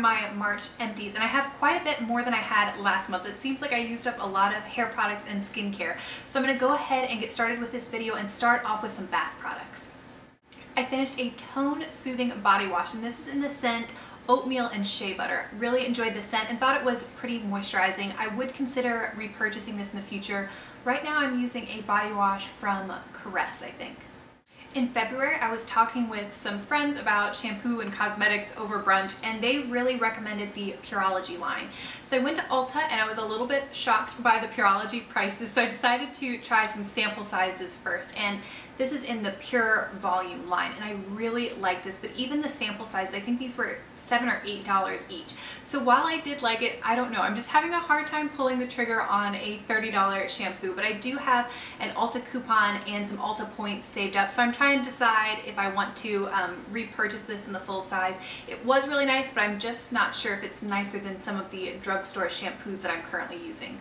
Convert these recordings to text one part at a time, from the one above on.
my March empties, and I have quite a bit more than I had last month. It seems like I used up a lot of hair products and skincare. So I'm going to go ahead and get started with this video and start off with some bath products. I finished a tone soothing body wash, and this is in the scent Oatmeal and Shea Butter. Really enjoyed the scent and thought it was pretty moisturizing. I would consider repurchasing this in the future. Right now I'm using a body wash from Caress, I think. In February, I was talking with some friends about shampoo and cosmetics over brunch, and they really recommended the Pureology line. So I went to Ulta and I was a little bit shocked by the Pureology prices, so I decided to try some sample sizes first. And this is in the Pure Volume line, and I really like this, but even the sample size, I think these were $7 or $8 each. So while I did like it, I don't know, I'm just having a hard time pulling the trigger on a $30 shampoo, but I do have an Ulta coupon and some Ulta points saved up, so I'm trying to decide if I want to repurchase this in the full size. It was really nice, but I'm just not sure if it's nicer than some of the drugstore shampoos that I'm currently using.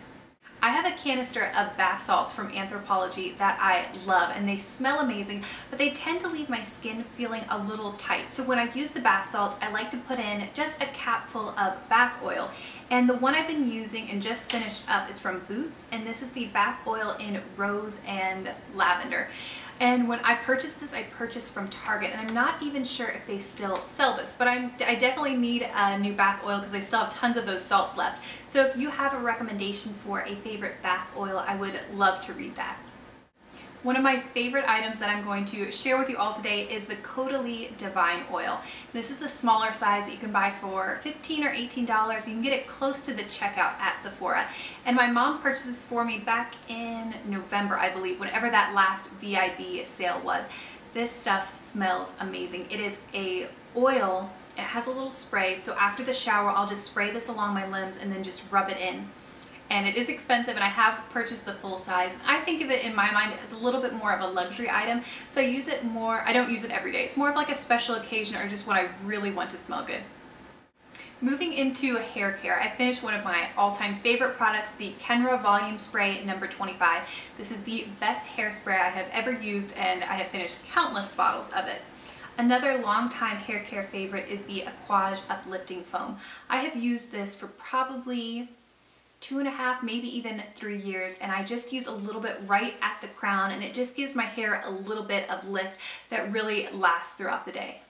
I have a canister of bath salts from Anthropologie that I love, and they smell amazing, but they tend to leave my skin feeling a little tight. So when I use the bath salts, I like to put in just a capful of bath oil. And the one I've been using and just finished up is from Boots, and this is the bath oil in rose and lavender. And when I purchased this, I purchased from Target, and I'm not even sure if they still sell this, but I definitely need a new bath oil because I still have tons of those salts left. So if you have a recommendation for a favorite bath oil, I would love to read that. One of my favorite items that I'm going to share with you all today is the Caudalie Divine Oil. This is the smaller size that you can buy for $15 or $18. You can get it close to the checkout at Sephora. And my mom purchased this for me back in November, I believe, whenever that last VIB sale was. This stuff smells amazing. It is a oil, it has a little spray, so after the shower I'll just spray this along my limbs and then just rub it in. And it is expensive, and I have purchased the full size. I think of it in my mind as a little bit more of a luxury item, so I use it more, I don't use it every day. It's more of like a special occasion or just when I really want to smell good. Moving into hair care, I finished one of my all-time favorite products, the Kenra Volume Spray number 25. This is the best hairspray I have ever used, and I have finished countless bottles of it. Another longtime hair care favorite is the Aquage Uplifting Foam. I have used this for probably 2.5, maybe even 3 years, and I just use a little bit right at the crown, and it just gives my hair a little bit of lift that really lasts throughout the day.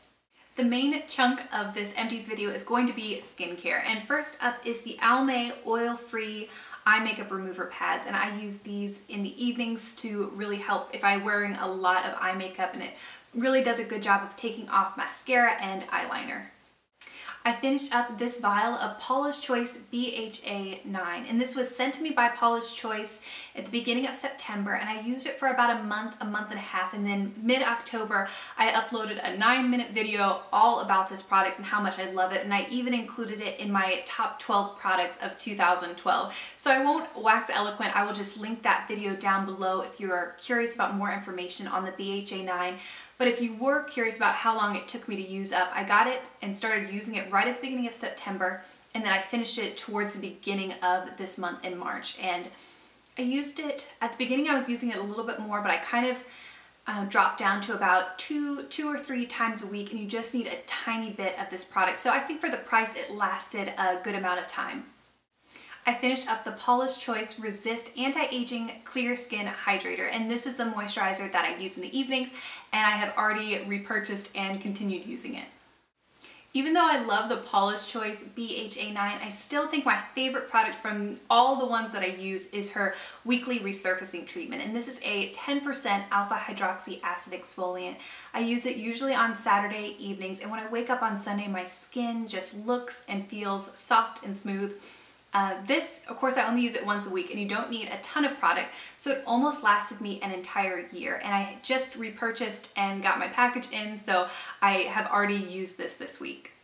The main chunk of this empties video is going to be skincare, and first up is the Almay oil-free eye makeup remover pads, and I use these in the evenings to really help if I'm wearing a lot of eye makeup, and it really does a good job of taking off mascara and eyeliner. I finished up this vial of Paula's Choice BHA 9, and this was sent to me by Paula's Choice at the beginning of September, and I used it for about a month and a half, and then mid-October I uploaded a 9-minute video all about this product and how much I love it, and I even included it in my top 12 products of 2012. So I won't wax eloquent, I will just link that video down below if you're curious about more information on the BHA 9. But if you were curious about how long it took me to use up, I got it and started using it right at the beginning of September, and then I finished it towards the beginning of this month in March. And I used it, at the beginning I was using it a little bit more, but I kind of dropped down to about two or three times a week, and you just need a tiny bit of this product. So I think for the price it lasted a good amount of time. I finished up the Paula's Choice Resist Anti-Aging Clear Skin Hydrator, and this is the moisturizer that I use in the evenings, and I have already repurchased and continued using it. Even though I love the Paula's Choice BHA 9, I still think my favorite product from all the ones that I use is her weekly resurfacing treatment, and this is a 10% alpha hydroxy acid exfoliant. I use it usually on Saturday evenings, and when I wake up on Sunday my skin just looks and feels soft and smooth. This, of course, I only use it once a week, and you don't need a ton of product, so it almost lasted me an entire year, and I just repurchased and got my package in, so I have already used this week.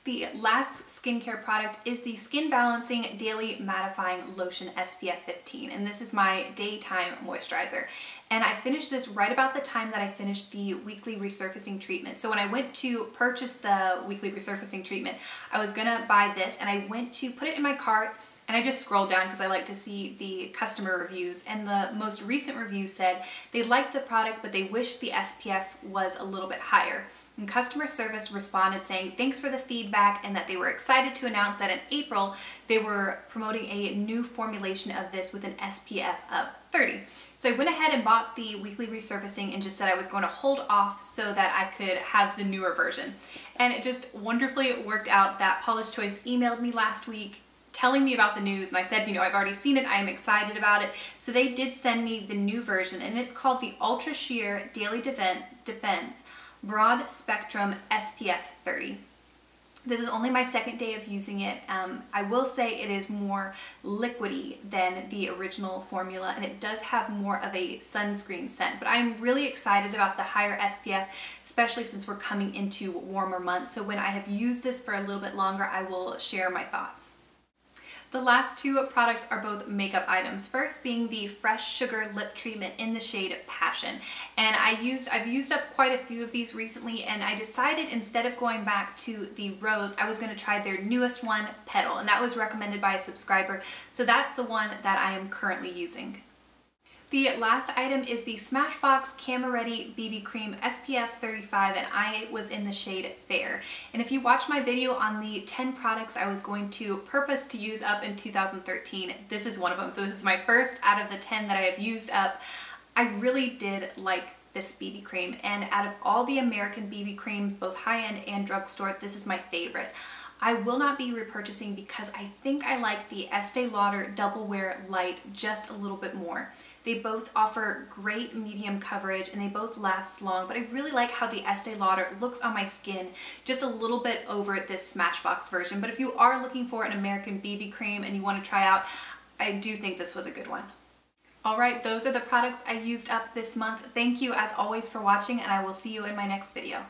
The last skincare product is the Skin Balancing Daily Mattifying Lotion SPF 15, and this is my daytime moisturizer. And I finished this right about the time that I finished the weekly resurfacing treatment. So when I went to purchase the weekly resurfacing treatment, I was gonna buy this, and I went to put it in my cart, and I just scrolled down because I like to see the customer reviews, and the most recent review said they liked the product but they wish the SPF was a little bit higher. And customer service responded saying thanks for the feedback and that they were excited to announce that in April they were promoting a new formulation of this with an SPF of 30. So I went ahead and bought the weekly resurfacing and just said I was going to hold off so that I could have the newer version. And it just wonderfully worked out that Paula's Choice emailed me last week telling me about the news, and I said, you know, I've already seen it, I am excited about it. So they did send me the new version, and it's called the Ultra Sheer Daily Defense Broad Spectrum SPF 30. This is only my second day of using it. I will say it is more liquidy than the original formula, and it does have more of a sunscreen scent, but I'm really excited about the higher SPF, especially since we're coming into warmer months. So when I have used this for a little bit longer, I will share my thoughts. The last two products are both makeup items. First being the Fresh Sugar Lip Treatment in the shade Passion. And I've used up quite a few of these recently, and I decided instead of going back to the Rose, I was going to try their newest one, Petal, and that was recommended by a subscriber. So that's the one that I am currently using. The last item is the Smashbox Camera Ready BB Cream SPF 35, and I was in the shade Fair. And if you watch my video on the 10 products I was going to purpose to use up in 2013, this is one of them. So this is my first out of the 10 that I have used up. I really did like this BB cream, and out of all the American BB creams, both high-end and drugstore, this is my favorite. I will not be repurchasing because I think I like the Estee Lauder Double Wear Light just a little bit more. They both offer great medium coverage and they both last long, but I really like how the Estee Lauder looks on my skin just a little bit over this Smashbox version. But if you are looking for an American BB cream and you want to try out, I do think this was a good one. Alright, those are the products I used up this month. Thank you as always for watching, and I will see you in my next video.